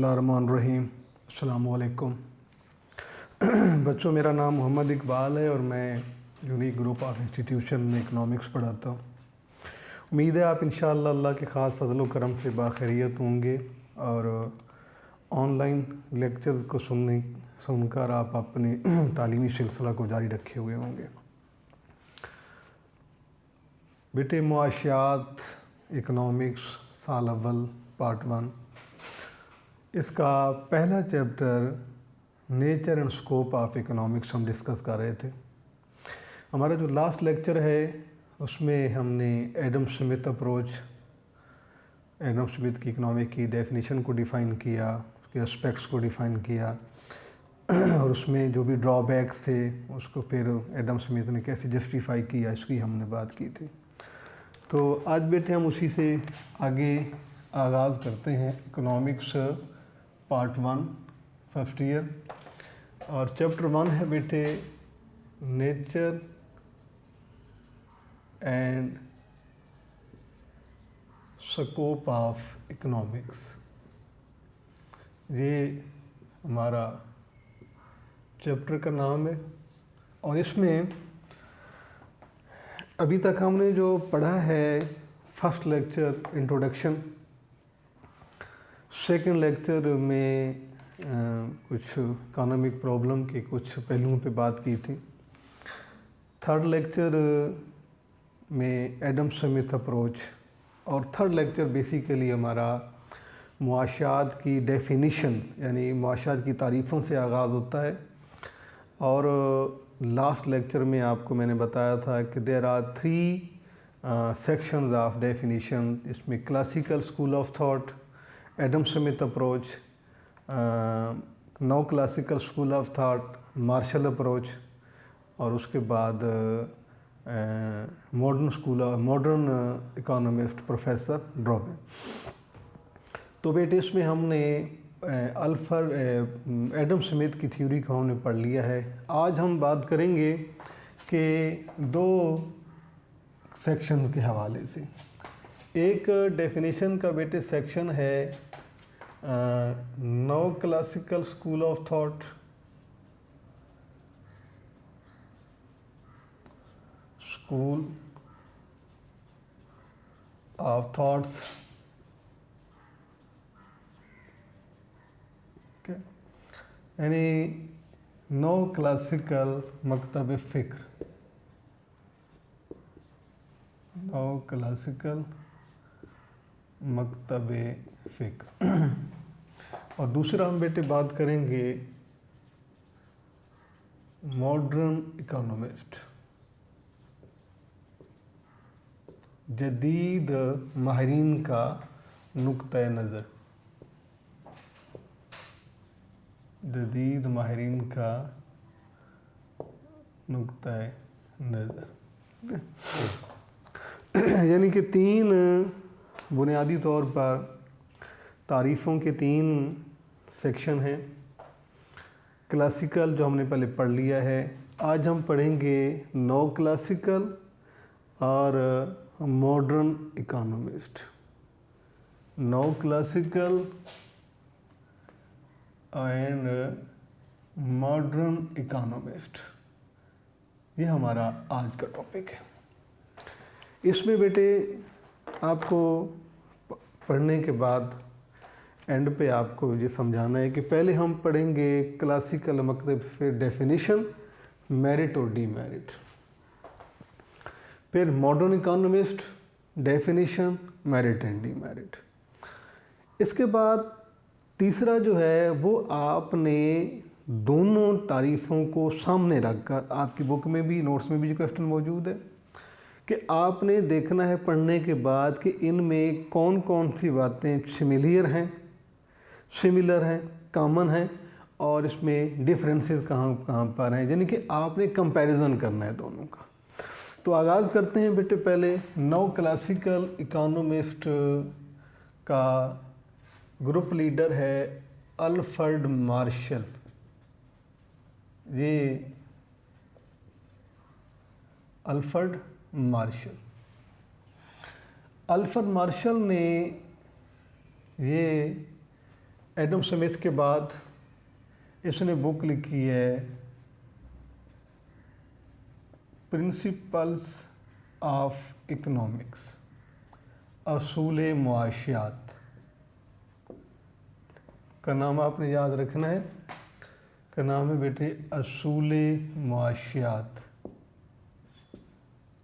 बिस्मिल्लाहिर्रहमानिर्रहीम। अस्सलामु अलैकुम। बच्चों, मेरा नाम मोहम्मद इकबाल है और मैं यूनिक ग्रुप ऑफ इंस्टीट्यूशन में इकनॉमिक्स पढ़ाता हूँ। उम्मीद है आप इंशाअल्लाह अल्लाह के ख़ास फजल व करम से बाखैरियत होंगे और ऑनलाइन लेक्चर्स को सुनकर आप अपने तालीमी सिलसिला को जारी रखे हुए होंगे। बेटे, मुआशियात इकनॉमिक्स साल अव्वल पार्ट 1, इसका पहला chapter nature and scope of economics हम डिस्कस कर रहे थे। हमारा जो लास्ट लेक्चर है उसमें हमने Adam Smith approach, Adam Smith की इकनॉमिक की डेफिनेशन को डिफ़ाइन किया, उसके एस्पेक्ट्स को डिफ़ाइन किया और उसमें जो भी ड्रॉबैक्स थे उसको फिर एडम स्मिथ ने कैसे जस्टिफाई किया, इसकी हमने बात की थी। तो आज बेटे हम उसी से आगे आगाज़ करते हैं। इकनॉमिक्स पार्ट 1 फर्स्ट ईयर और चैप्टर 1 है बेटे nature and scope of economics. ये हमारा चैप्टर का नाम है और इसमें अभी तक हमने जो पढ़ा है, first lecture introduction, second lecture में कुछ इकोनॉमिक प्रॉब्लम के कुछ पहलुओं पे बात की थी, थर्ड लेक्चर में एडम स्मिथ अप्रोच और थर्ड लेक्चर बेसिकली हमारा मुआशियात की डेफिनिशन यानी मुआशियात की तारीफ़ों से आगाज़ होता है। और लास्ट लेक्चर में आपको मैंने बताया था कि there are 3 sections of definition. इसमें classical school of thought, Adam Smith approach, neo classical school of thought, Marshall approach और उसके बाद मॉडर्न इकोनॉमिस्ट प्रोफेसर ड्रॉबे। तो बेटे इसमें हमने एडम स्मिथ की थ्योरी को हमने पढ़ लिया है। आज हम बात करेंगे कि 2 सेक्शन के हवाले से। एक डेफिनेशन का बेटे सेक्शन है no classical school of thought, school of thoughts, यानी नो क्लासिकल मकतब फ़िक्र, नो क्लासिकल मकतब फ़िक्र। और दूसरा हम बेटे बात करेंगे मॉडर्न इकोनॉमिस्ट, जदीद माहिरीन का नुक्ता नज़र, जदीद माहिरीन का नुक्ता नज़र। यानी कि 3 बुनियादी तौर पर तारीफ़ों के 3 सेक्शन हैं। क्लासिकल जो हमने पहले पढ़ लिया है, आज हम पढ़ेंगे नो क्लासिकल और modern economist. Neoclassical and modern economist, ये हमारा आज का टॉपिक है। इसमें बेटे आपको पढ़ने के बाद एंड पे आपको ये समझाना है कि पहले हम पढ़ेंगे क्लासिकल मतलब फिर डेफिनेशन, मेरिट और डीमेरिट, फिर modern economist, definition, merit and demerit. इसके बाद तीसरा जो है वो आपने दोनों तारीफ़ों को सामने रखकर, आपकी बुक में भी नोट्स में भी जो क्वेश्चन मौजूद है, कि आपने देखना है पढ़ने के बाद कि इनमें कौन कौन सी बातें सिमिलर हैं, कॉमन हैं और इसमें डिफरेंसेस कहाँ कहाँ पर हैं, यानी कि आपने कंपैरिजन करना है दोनों का। तो आगाज़ करते हैं बेटे। पहले नो क्लासिकल इकोनॉमिस्ट का ग्रुप लीडर है अल्फ्रेड मार्शल। ये अल्फ्रेड मार्शल ने ये एडम स्मिथ के बाद इसने बुक लिखी है प्रिंसिपल्स ऑफ इकोनॉमिक्स, असूल मुआशियात का नाम आपने याद रखना है, का नाम है बेटे असूल मुआशियात।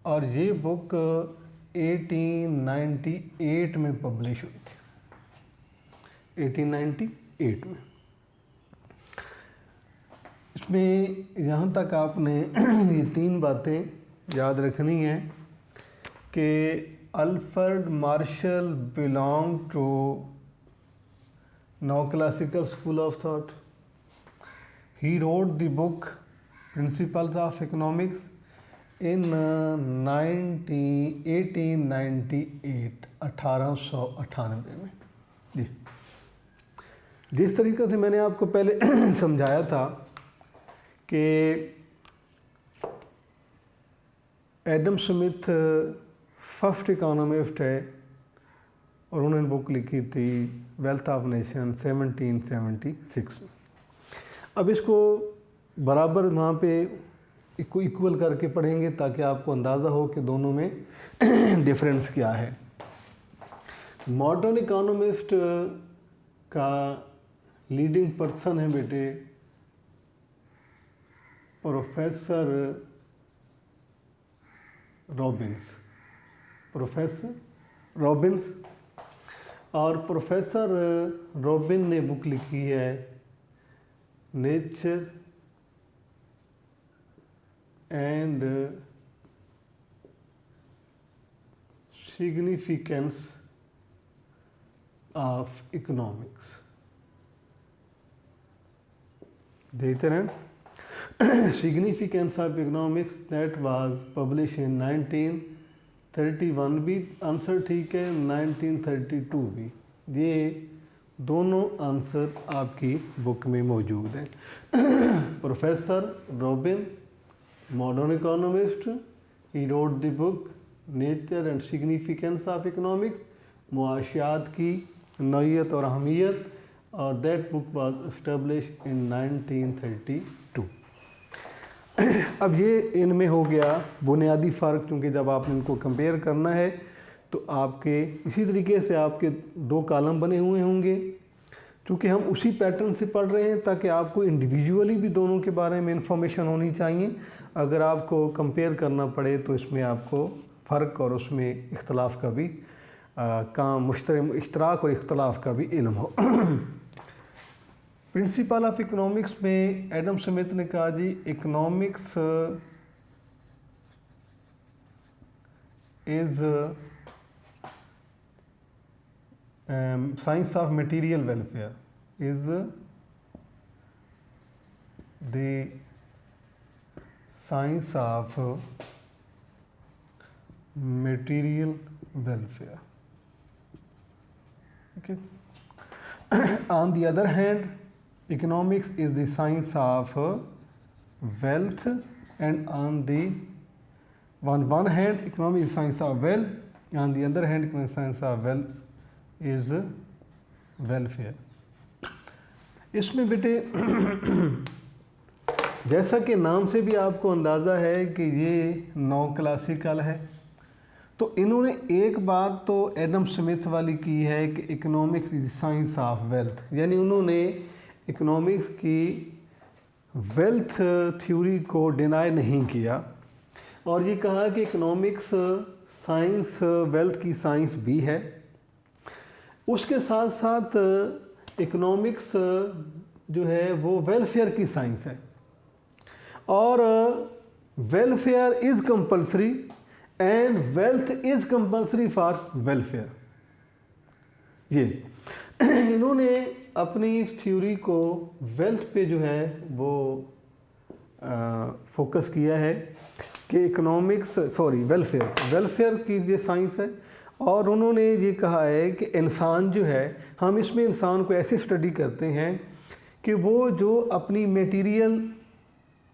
और ये बुक 1898 में पब्लिश हुई थी, 1898 में। इसमें यहाँ तक आपने ये 3 बातें याद रखनी हैं कि Alfred Marshall belong to neo classical school of thought. He wrote the book principles of economics in 1898 1898 में। जी, जिस तरीके से मैंने आपको पहले समझाया था कि एडम स्मिथ फर्स्ट इकोनॉमिस्ट है और उन्होंने बुक लिखी थी वेल्थ ऑफ नेशन 1776 में। अब इसको बराबर वहाँ पे इक्वल करके पढ़ेंगे ताकि आपको अंदाज़ा हो कि दोनों में डिफरेंस क्या है। मॉडर्न इकोनॉमिस्ट का लीडिंग पर्सन है बेटे प्रोफेसर रॉबिन्स, प्रोफेसर रॉबिन्स। और प्रोफेसर रॉबिन ने बुक लिखी है nature and significance of economics. देखते हैं significance of economics, that was publish in 1931 भी आंसर ठीक है, 1932 भी। ये दोनों आंसर आपकी बुक में मौजूद हैं। Professor Robin, modern economist, he wrote the book nature and significance of economics, मुआशियात की नौइयत और अहमियत, और that book was established in 1932। अब ये इनमें हो गया बुनियादी फ़र्क, क्योंकि जब आपने इनको कंपेयर करना है तो आपके इसी तरीके से आपके 2 कॉलम बने हुए होंगे, क्योंकि हम उसी पैटर्न से पढ़ रहे हैं ताकि आपको इंडिविजुअली भी दोनों के बारे में इंफॉर्मेशन होनी चाहिए। अगर आपको कंपेयर करना पड़े तो इसमें आपको फ़र्क और उसमें इख्तलाफ का भी काम इश्तराक और इख्तलाफ का भी इल्म हो। प्रिंसिपल ऑफ इकोनॉमिक्स में एडम स्मिथ ने कहा जी economics is science of material welfare, is the science of material welfare. Okay. On the other hand, economics is the science of wealth, and on one hand, economics is science of wealth, on the other hand, economics science of wealth is welfare. इसमें बेटे जैसा कि नाम से भी आपको अंदाज़ा है कि ये नॉ क्लासिकल है, तो इन्होंने एक बात तो एडम स्मिथ वाली की है कि economics is science of wealth, यानी उन्होंने इकोनॉमिक्स की वेल्थ थ्योरी को डिनाई नहीं किया और ये कहा कि इकोनॉमिक्स साइंस वेल्थ की साइंस भी है। उसके साथ साथ इकोनॉमिक्स जो है वो वेलफेयर की साइंस है, और welfare is compulsory and wealth is compulsory for welfare. ये इन्होंने अपनी इस थ्योरी को वेल्थ पे जो है वो फोकस किया है कि वेलफेयर की ये साइंस है, और उन्होंने ये कहा है कि इंसान जो है, हम इसमें इंसान को ऐसे स्टडी करते हैं कि वो जो अपनी मटेरियल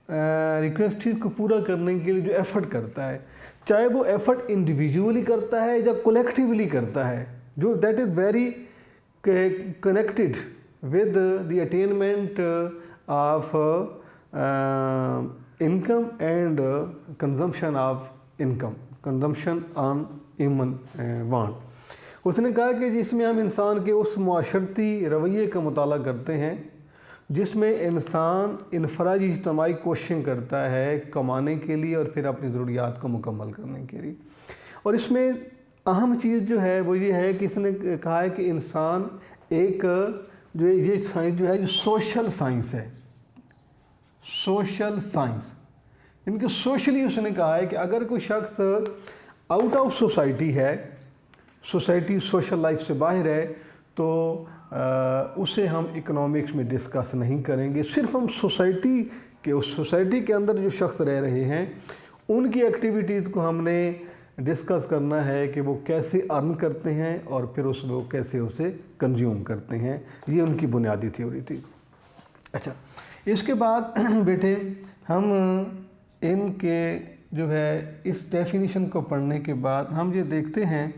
रिक्वेस्ट को पूरा करने के लिए जो एफ़र्ट करता है, चाहे वो एफ़र्ट इंडिविजुअली करता है या कलेक्टिवली करता है, जो that is very connected with the attainment of income and consumption of income, consumption on human want। उसने कहा कि जिसमें हम इंसान के उस मुआशरती रवैये का मुताला करते हैं जिसमें इंसान इनफरादी इज्तिमाई कोशिश करता है कमाने के लिए और फिर अपनी ज़रूरियात को मुकम्मल करने के लिए। और इसमें अहम चीज़ जो है वो ये है कि इसने कहा है कि इंसान एक जो ये साइंस जो है ये सोशल साइंस है, सोशल साइंस। इनके सोशली उसने कहा है कि अगर कोई शख्स आउट ऑफ सोसाइटी है, सोसाइटी सोशल लाइफ से बाहर है, तो उसे हम इकोनॉमिक्स में डिस्कस नहीं करेंगे। सिर्फ हम सोसाइटी के उस सोसाइटी के अंदर जो शख्स रह रहे हैं उनकी एक्टिविटीज़ को हमने डिस्कस करना है कि वो कैसे अर्न करते हैं और फिर वो कैसे उसे कंज्यूम करते हैं। ये उनकी बुनियादी थ्योरी थी। अच्छा, इसके बाद बेटे हम इनके जो है इस डेफिनीशन को पढ़ने के बाद हम ये देखते हैं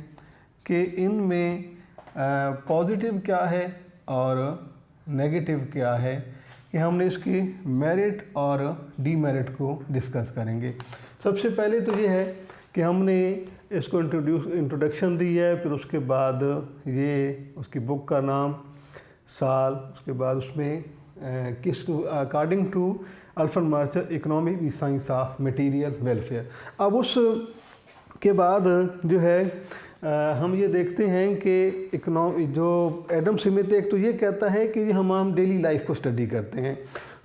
कि इनमें पॉजिटिव क्या है और नेगेटिव क्या है, कि हमने इसकी मेरिट और डीमेरिट को डिस्कस करेंगे। सबसे पहले तो ये है कि हमने इसको इंट्रोडक्शन दी है, फिर उसके बाद ये उसकी बुक का नाम, साल, उसके बाद उसमें किस according to Alfred Marshall economic the science of material welfare. अब उस के बाद जो है हम ये देखते हैं कि जो एडम स्मिथ एक तो ये कहता है कि हम डेली लाइफ को स्टडी करते हैं।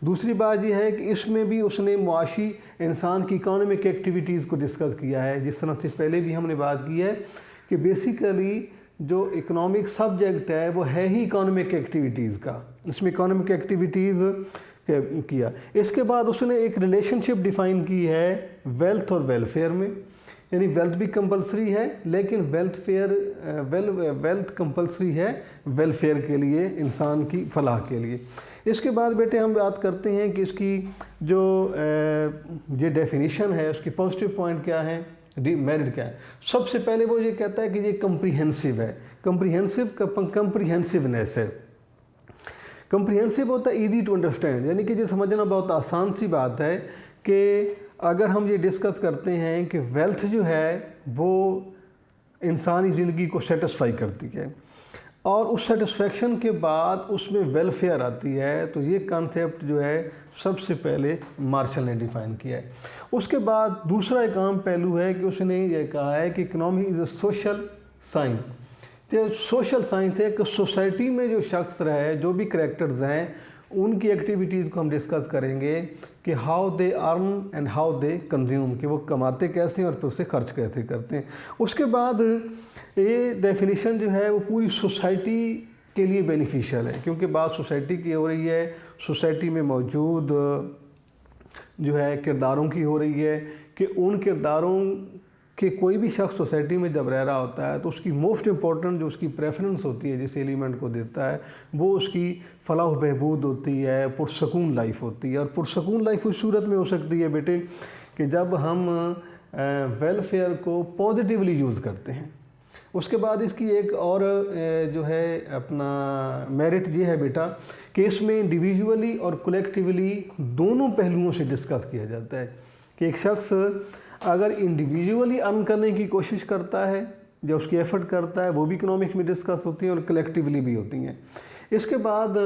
दूसरी बात यह है कि इसमें भी उसने मुआशी इंसान की इकोनॉमिक एक्टिविटीज़ को डिस्कस किया है। जिस तरह से पहले भी हमने बात की है कि बेसिकली जो इकोनॉमिक सब्जेक्ट है वो है ही इकोनॉमिक एक्टिविटीज़ का, इसमें इकोनॉमिक एक्टिविटीज़ किया। इसके बाद उसने एक रिलेशनशिप डिफ़ाइन की है वेल्थ और वेलफेयर में, यानी वेल्थ भी कंपलसरी है लेकिन वेल्थ कंपलसरी है वेलफेयर के लिए, इंसान की फलाह के लिए। इसके बाद बेटे हम बात करते हैं कि इसकी जो ये डेफिनेशन है उसकी पॉजिटिव पॉइंट क्या है, मेरिट क्या है। सबसे पहले वो ये कहता है कि ये कम्प्रीहेंसिव है, कम्प्रीहेंसिवनेस है। कम्प्रीहेंसिव होता है ईजी टू अंडरस्टैंड, यानी कि ये समझना बहुत आसान सी बात है कि अगर हम ये डिस्कस करते हैं कि वेल्थ जो है वो इंसानी ज़िंदगी को सेटिस्फाई करती है और उस सेटिस्फेक्शन के बाद उसमें वेलफेयर आती है, तो ये कॉन्सेप्ट जो है सबसे पहले मार्शल ने डिफ़ाइन किया है। उसके बाद दूसरा एक अहम पहलू है कि उसने ये कहा है कि economy is a social science. तो सोशल साइंस है कि सोसाइटी में जो शख्स रहे, जो भी करैक्टर्स हैं, उनकी एक्टिविटीज़ को हम डिस्कस करेंगे कि how they earn and how they consume, कि वो कमाते कैसे हैं और फिर उसे खर्च कैसे करते हैं। उसके बाद ये डेफिनेशन जो है वो पूरी सोसाइटी के लिए बेनिफिशियल है, क्योंकि बात सोसाइटी की हो रही है, सोसाइटी में मौजूद जो है किरदारों की हो रही है कि उन किरदारों कि कोई भी शख्स सोसाइटी में जब रह रहा होता है तो उसकी मोस्ट इम्पॉर्टेंट जो उसकी प्रेफरेंस होती है जिस एलिमेंट को देता है वो उसकी फलाह बहबूद होती है, पुरसकून लाइफ होती है। और पुरसकून लाइफ उस सूरत में हो सकती है बेटे कि जब हम वेलफेयर को पॉजिटिवली यूज़ करते हैं। उसके बाद इसकी एक और जो है अपना मेरिट ये है बेटा कि इसमें इंडिविजुअली और कलेक्टिवली दोनों पहलुओं से डिस्कस किया जाता है कि एक शख्स अगर इंडिविजुअली अर्न करने की कोशिश करता है, जो उसकी एफर्ट करता है, वो भी इकोनॉमिक्स में डिस्कस होती हैं और कलेक्टिवली भी होती हैं। इसके बाद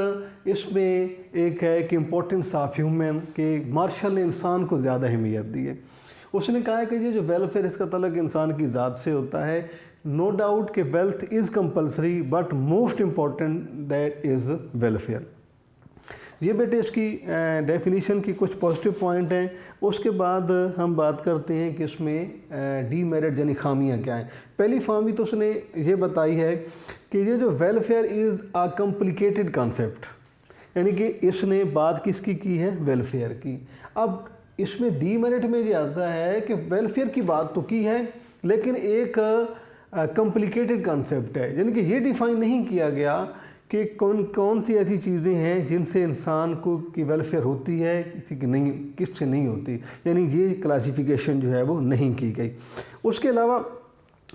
इसमें एक है कि इम्पोर्टेंस ऑफ ह्यूमन, कि मार्शल ने इंसान को ज़्यादा अहमियत दी है। उसने कहा है कि ये जो वेलफेयर इसका तल्लुक इंसान की ज़ात से होता है। नो डाउट कि wealth is compulsory but most important that is welfare. ये बेटे इसकी डेफिनेशन की कुछ पॉजिटिव पॉइंट हैं। उसके बाद हम बात करते हैं कि इसमें डीमेरिट यानी खामियां क्या हैं। पहली खामी तो उसने ये बताई है कि ये जो welfare is a complicated concept, यानी कि इसने बात किसकी की है, वेलफेयर की। अब इसमें डीमेरिट में ये आता है कि वेलफेयर की बात तो की है लेकिन एक कॉम्प्लिकेटेड कॉन्सेप्ट है, यानी कि ये डिफ़ाइन नहीं किया गया कि कौन कौन सी ऐसी चीज़ें हैं जिनसे इंसान को की वेलफेयर होती है, किसी की नहीं, किससे नहीं होती, यानी ये क्लासिफिकेशन जो है वो नहीं की गई। उसके अलावा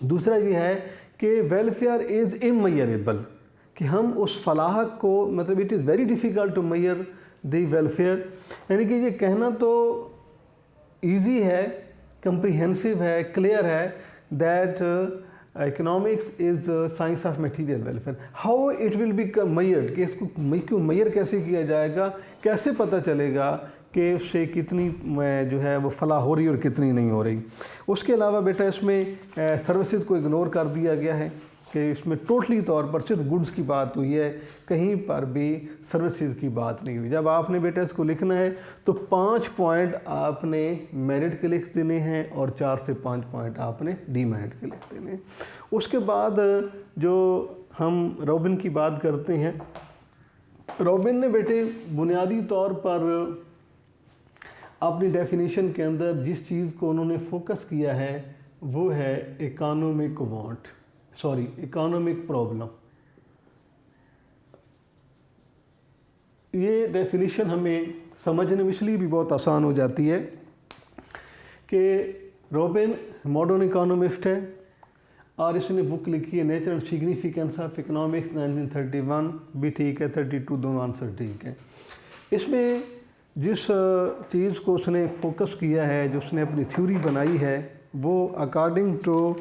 दूसरा ये है कि वेलफेयर इज़ इमेजरेबल, कि हम उस फलाह को, मतलब it is very difficult to measure the welfare. यानी कि ये कहना तो ईजी है, कंप्रीहेंसिव है, क्लियर है that economics is science of material welfare. How it will be measured, कि इसको मेजर कैसे किया जाएगा, कैसे पता चलेगा कि उससे कितनी जो है वो फलाह हो रही है और कितनी नहीं हो रही। उसके अलावा बेटा इसमें सर्विसेज को इग्नोर कर दिया गया है कि इसमें टोटली तौर पर सिर्फ गुड्स की बात हुई है, कहीं पर भी सर्विसेज की बात नहीं हुई। जब आपने बेटा इसको लिखना है तो 5 पॉइंट आपने मेरिट के लिख देने हैं और 4 से 5 पॉइंट आपने डीमेरिट के लिख देने हैं। उसके बाद जो हम रॉबिन की बात करते हैं, रॉबिन ने बेटे बुनियादी तौर पर अपनी डेफिनेशन के अंदर जिस चीज़ को उन्होंने फोकस किया है वो है इकोनॉमिक प्रॉब्लम। ये डेफिनेशन हमें समझने में इसलिए भी बहुत आसान हो जाती है कि रॉबिन मॉडर्न इकोनॉमिस्ट है और इसने बुक लिखी है nature and significance of economics 1931, भी ठीक है, 32 दोनों आंसर ठीक है। इसमें जिस चीज़ को उसने फोकस किया है, जो उसने अपनी थ्योरी बनाई है, वो according to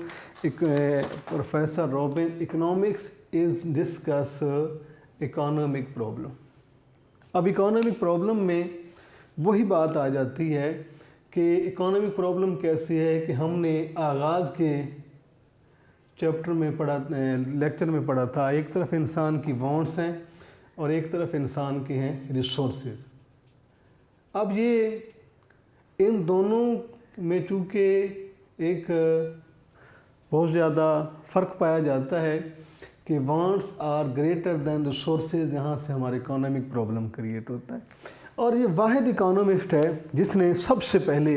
professor Robin, economics is discuss economic problem. अब इकोनॉमिक प्रॉब्लम में वही बात आ जाती है कि इकोनॉमिक प्रॉब्लम कैसी है कि हमने आगाज़ के चैप्टर में पढ़ा, लेक्चर में पढ़ा था, एक तरफ इंसान की वांट्स हैं और एक तरफ इंसान के हैं रिसोर्सेज। अब ये इन दोनों में चूँकि एक बहुत ज़्यादा फ़र्क पाया जाता है कि wants are greater than resources, यहाँ से हमारे इकोनॉमिक प्रॉब्लम क्रिएट होता है। और ये वाहिद इकोनॉमिस्ट है जिसने सबसे पहले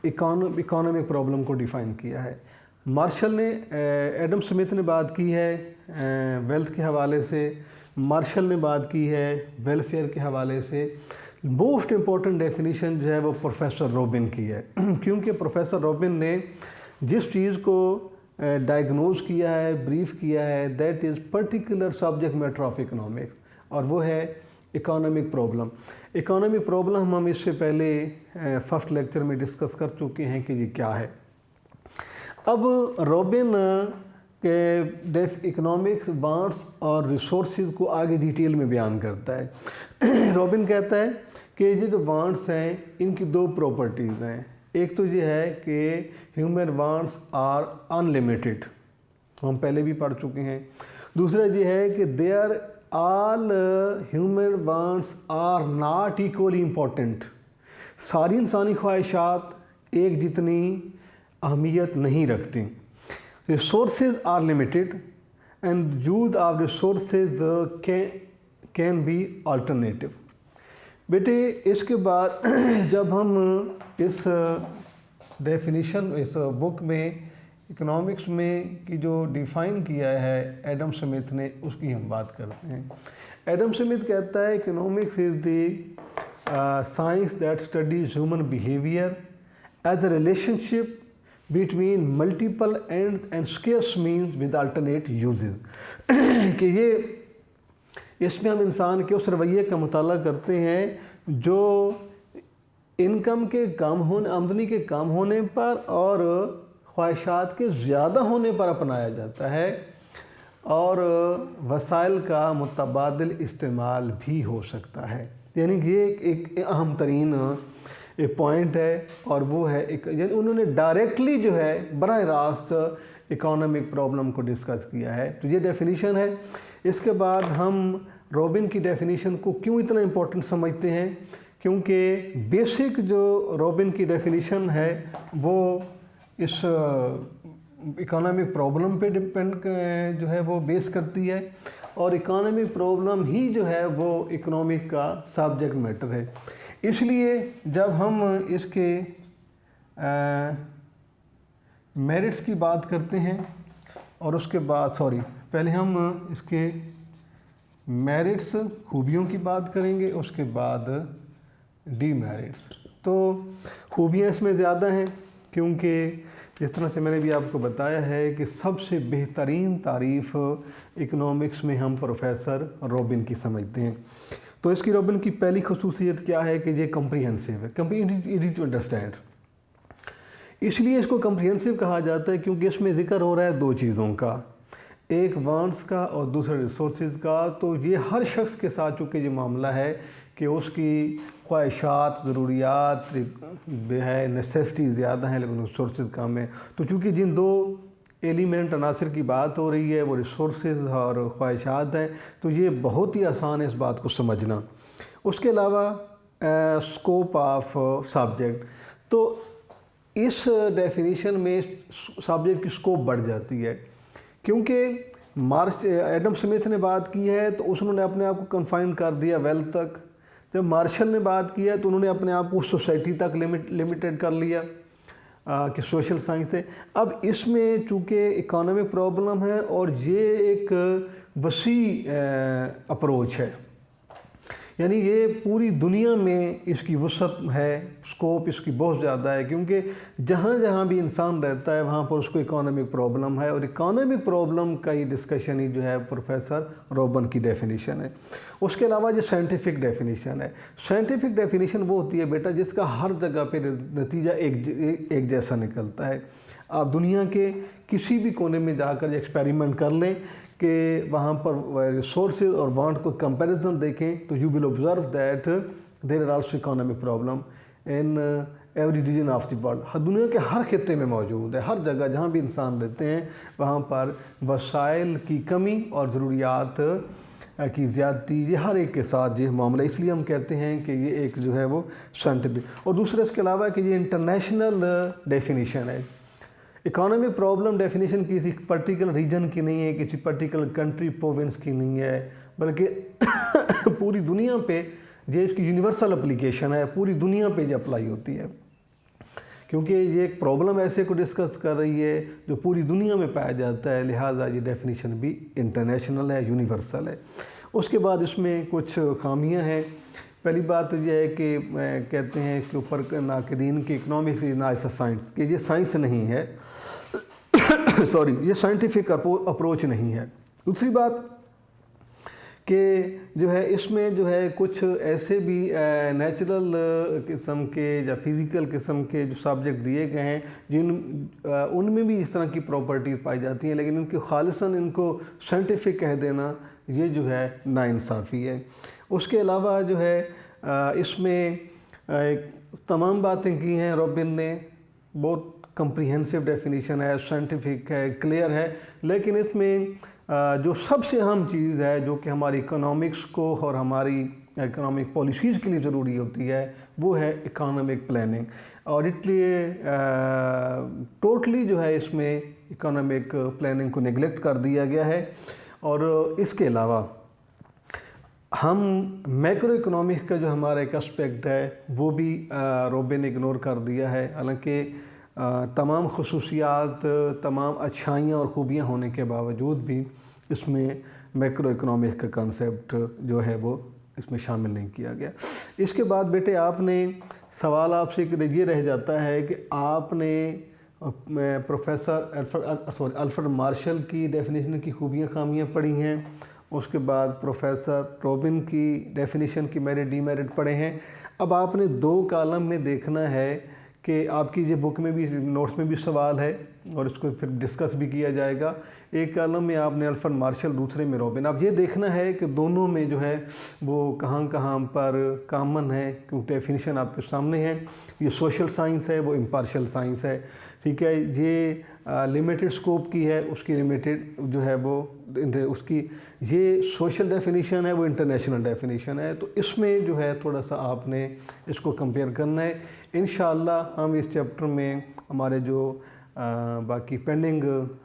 इकोनॉमिक प्रॉब्लम को डिफ़ाइन किया है। मार्शल ने, एडम स्मिथ ने बात की है वेल्थ के हवाले से, मार्शल ने बात की है वेलफेयर के हवाले से। मोस्ट इम्पॉर्टेंट डेफिनेशन जो है वो प्रोफेसर रॉबिन की है क्योंकि प्रोफेसर रॉबिन ने जिस चीज़ को डायग्नोज किया है, ब्रीफ किया है, that is particular subject matter of economics, और वो है इकोनॉमिक प्रॉब्लम। इकोनॉमिक प्रॉब्लम हम इससे पहले फर्स्ट लेक्चर में डिस्कस कर चुके हैं कि ये क्या है। अब रॉबिन के इकोनॉमिक्स वांट्स और रिसोर्सेज को आगे डिटेल में बयान करता है। रॉबिन कहता है कि ये जो वांट्स हैं इनकी 2 प्रॉपर्टीज़ हैं। एक तो ये है कि ह्यूमन वांट्स आर अनलिमिटेड, हम पहले भी पढ़ चुके हैं। दूसरा ये है कि they are all human wants are not equally important, सारी इंसानी ख्वाहिशात एक जितनी अहमियत नहीं रखती। Resources are limited and use of resources can be alternative. बेटे इसके बाद जब हम इस डेफिनेशन, इस बुक में इकोनॉमिक्स में की जो डिफ़ाइन किया है एडम स्मिथ ने, उसकी हम बात करते हैं। एडम स्मिथ कहता है economics is the science that studies human behaviour as a relationship between multiple and scarce means with alternate uses. कि ये इसमें हम इंसान के उस रवैये का मुताला करते हैं जो इनकम के कम होने, आमदनी के कम होने पर और ख्वाहिशात के ज़्यादा होने पर अपनाया जाता है, और वसाइल का मुतबादिल इस्तेमाल भी हो सकता है। यानी कि ये एक अहम तरीन एक पॉइंट है, और वो है एक, यानी उन्होंने डायरेक्टली जो है बराह रास्त इकोनॉमिक प्रॉब्लम को डिस्कस किया है। तो ये डेफिनेशन है। इसके बाद हम रॉबिन की डेफिनेशन को क्यों इतना इम्पोर्टेंट समझते हैं, क्योंकि बेसिक जो रॉबिन की डेफिनेशन है वो इस इकोनॉमिक प्रॉब्लम पे डिपेंड जो है वो बेस करती है, और इकोनॉमिक प्रॉब्लम ही जो है वो इकोनॉमिक का सब्जेक्ट मैटर है। इसलिए जब हम इसके मेरिट्स की बात करते हैं, और उसके बाद पहले हम इसके मेरिट्स, खूबियों की बात करेंगे, उसके बाद डीमेरिट्स। तो खूबियाँ इसमें ज़्यादा हैं क्योंकि जिस तरह से मैंने भी आपको बताया है कि सबसे बेहतरीन तारीफ़ इकनॉमिक्स में हम प्रोफेसर रॉबिन की समझते हैं। तो इसकी रॉबिन की पहली खसूसियत क्या है कि ये कम्प्रीहेंसिव है, इजी टू अंडरस्टैंड। इसलिए इसको कम्प्रीहेंसिव कहा जाता है क्योंकि इसमें जिक्र हो रहा है दो चीज़ों का, एक वांट्स का और दूसरा रिसोर्सेज का। तो ये हर शख्स के साथ चूँकि ये मामला है कि उसकी ख्वाहिशात, ज़रूरियात है, नेसेसिटी ज़्यादा हैं लेकिन रिसोर्सेज कम है। तो चूँकि जिन दो एलिमेंट अनासर की बात हो रही है वो रिसोर्सेज और ख्वाहिशात हैं, तो ये बहुत ही आसान है इस बात को समझना। उसके अलावा स्कोप ऑफ सब्जेक्ट, तो इस डेफिनीशन में सब्जेक्ट की स्कोप बढ़ जाती है क्योंकि एडम स्मिथ ने बात की है तो उसने अपने आप को कन्फाइन कर दिया वेल्थ तक। जब मार्शल ने बात की है तो उन्होंने अपने आप को सोसाइटी तक लिमिटेड कर लिया कि सोशल साइंस है। अब इसमें चूँकि इकोनॉमिक प्रॉब्लम है और ये एक वसी अप्रोच है, यानी ये पूरी दुनिया में इसकी वसअत है, स्कोप इसकी बहुत ज़्यादा है क्योंकि जहाँ जहाँ भी इंसान रहता है वहाँ पर उसको इकोनॉमिक प्रॉब्लम है और इकोनॉमिक प्रॉब्लम का ही डिस्कशन ही जो है प्रोफेसर रॉबिन की डेफिनेशन है। उसके अलावा जो साइंटिफिक डेफिनेशन है, साइंटिफिक डेफिनेशन वो होती है बेटा जिसका हर जगह पे नतीजा एक जैसा निकलता है। आप दुनिया के किसी भी कोने में जाकर एक्सपेरिमेंट कर लें कि वहाँ पर रिसोर्सेज और वांट को कंपैरिजन देखें तो you will observe that there are also economic problem in every region of the world. दुनिया के हर खित्ते में मौजूद है, हर जगह जहाँ भी इंसान रहते हैं वहाँ पर वसाइल की कमी और ज़रूरियात की ज़्यादती, ये हर एक के साथ ये मामला। इसलिए हम कहते हैं कि ये एक जो है वो साइंटिफिक। और दूसरा इसके अलावा कि ये इंटरनेशनल डेफिनेशन है। इकोनॉमिक प्रॉब्लम डेफिनेशन किसी पर्टिकुलर रीजन की नहीं है, किसी पर्टिकुलर कंट्री प्रोविंस की नहीं है, बल्कि पूरी दुनिया पे ये इसकी यूनिवर्सल एप्लीकेशन है, पूरी दुनिया पे ये अप्लाई होती है क्योंकि ये एक प्रॉब्लम ऐसे को डिस्कस कर रही है जो पूरी दुनिया में पाया जाता है, लिहाजा ये डेफिनेशन भी इंटरनेशनल है, यूनिवर्सल है। उसके बाद इसमें कुछ खामियां हैं। पहली बात तो यह है कि कहते हैं कि ऊपर नाक़दीन के इकनॉमिक्स इज़ नॉट साइंस, कि ये साइंस नहीं है सॉरी, ये साइंटिफिक अप्रोच नहीं है। दूसरी बात कि जो है इसमें जो है कुछ ऐसे भी नेचुरल किस्म के या फिज़िकल किस्म के जो सब्जेक्ट दिए गए हैं उनमें भी इस तरह की प्रॉपर्टीज पाई जाती हैं, लेकिन इनके खालिसन इनको साइंटिफिक कह देना ये जो है नाइंसाफ़ी है। उसके अलावा जो है इसमें तमाम बातें की हैं रॉबिन ने, बहुत कम्प्रीहेंसिव डेफिनेशन है, साइंटिफिक है, क्लियर है, लेकिन इसमें जो सबसे अहम चीज़ है जो कि हमारी इकोनॉमिक्स को और हमारी इकोनॉमिक पॉलिसीज़ के लिए ज़रूरी होती है वो है इकोनॉमिक प्लानिंग। और इसलिए टोटली जो है इसमें इकोनॉमिक प्लानिंग को नेगलेक्ट कर दिया गया है। और इसके अलावा हम मैक्रो इकोनॉमिक्स का जो हमारा एक एस्पेक्ट है वो भी रॉबिन ने इग्नोर कर दिया है। हालांकि तमाम खसूसियात, तमाम अच्छाइयाँ और ख़ूबियाँ होने के बावजूद भी इसमें मैक्रो इकोनॉमिक्स का कंसेप्ट जो है वो इसमें शामिल नहीं किया गया। इसके बाद बेटे आपने सवाल आपसे ये रह जाता है कि आपने प्रोफेसर अल्फ्रेड मार्शल की डेफिनेशन की खूबियाँ खामियाँ पढ़ी हैं, उसके बाद प्रोफेसर रॉबिन की डेफिनेशन की मेरिट डीमेरिट पढ़े हैं। अब आपने दो कॉलम में देखना है कि आपकी ये बुक में भी नोट्स में भी सवाल है और इसको फिर डिस्कस भी किया जाएगा। एक कॉलम में आपने अल्फ्रेड मार्शल, दूसरे में रॉबिन। अब ये देखना है कि दोनों में जो है वो कहाँ कहाँ पर कॉमन है, क्योंकि डेफिनेशन आपके सामने है। ये सोशल साइंस है, वो इम्पार्शियल साइंस है, ठीक है। ये लिमिटेड स्कोप की है, उसकी लिमिटेड जो है वो उसकी ये सोशल डेफिनेशन है, वो इंटरनेशनल डेफिनेशन है। तो इसमें जो है थोड़ा सा आपने इसको कंपेयर करना है। इंशाअल्लाह हम इस चैप्टर में हमारे जो बाकी पेंडिंग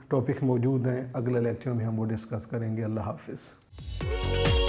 टॉपिक मौजूद हैं अगले लेक्चर में हम वो डिस्कस करेंगे। अल्लाह हाफ़िज़।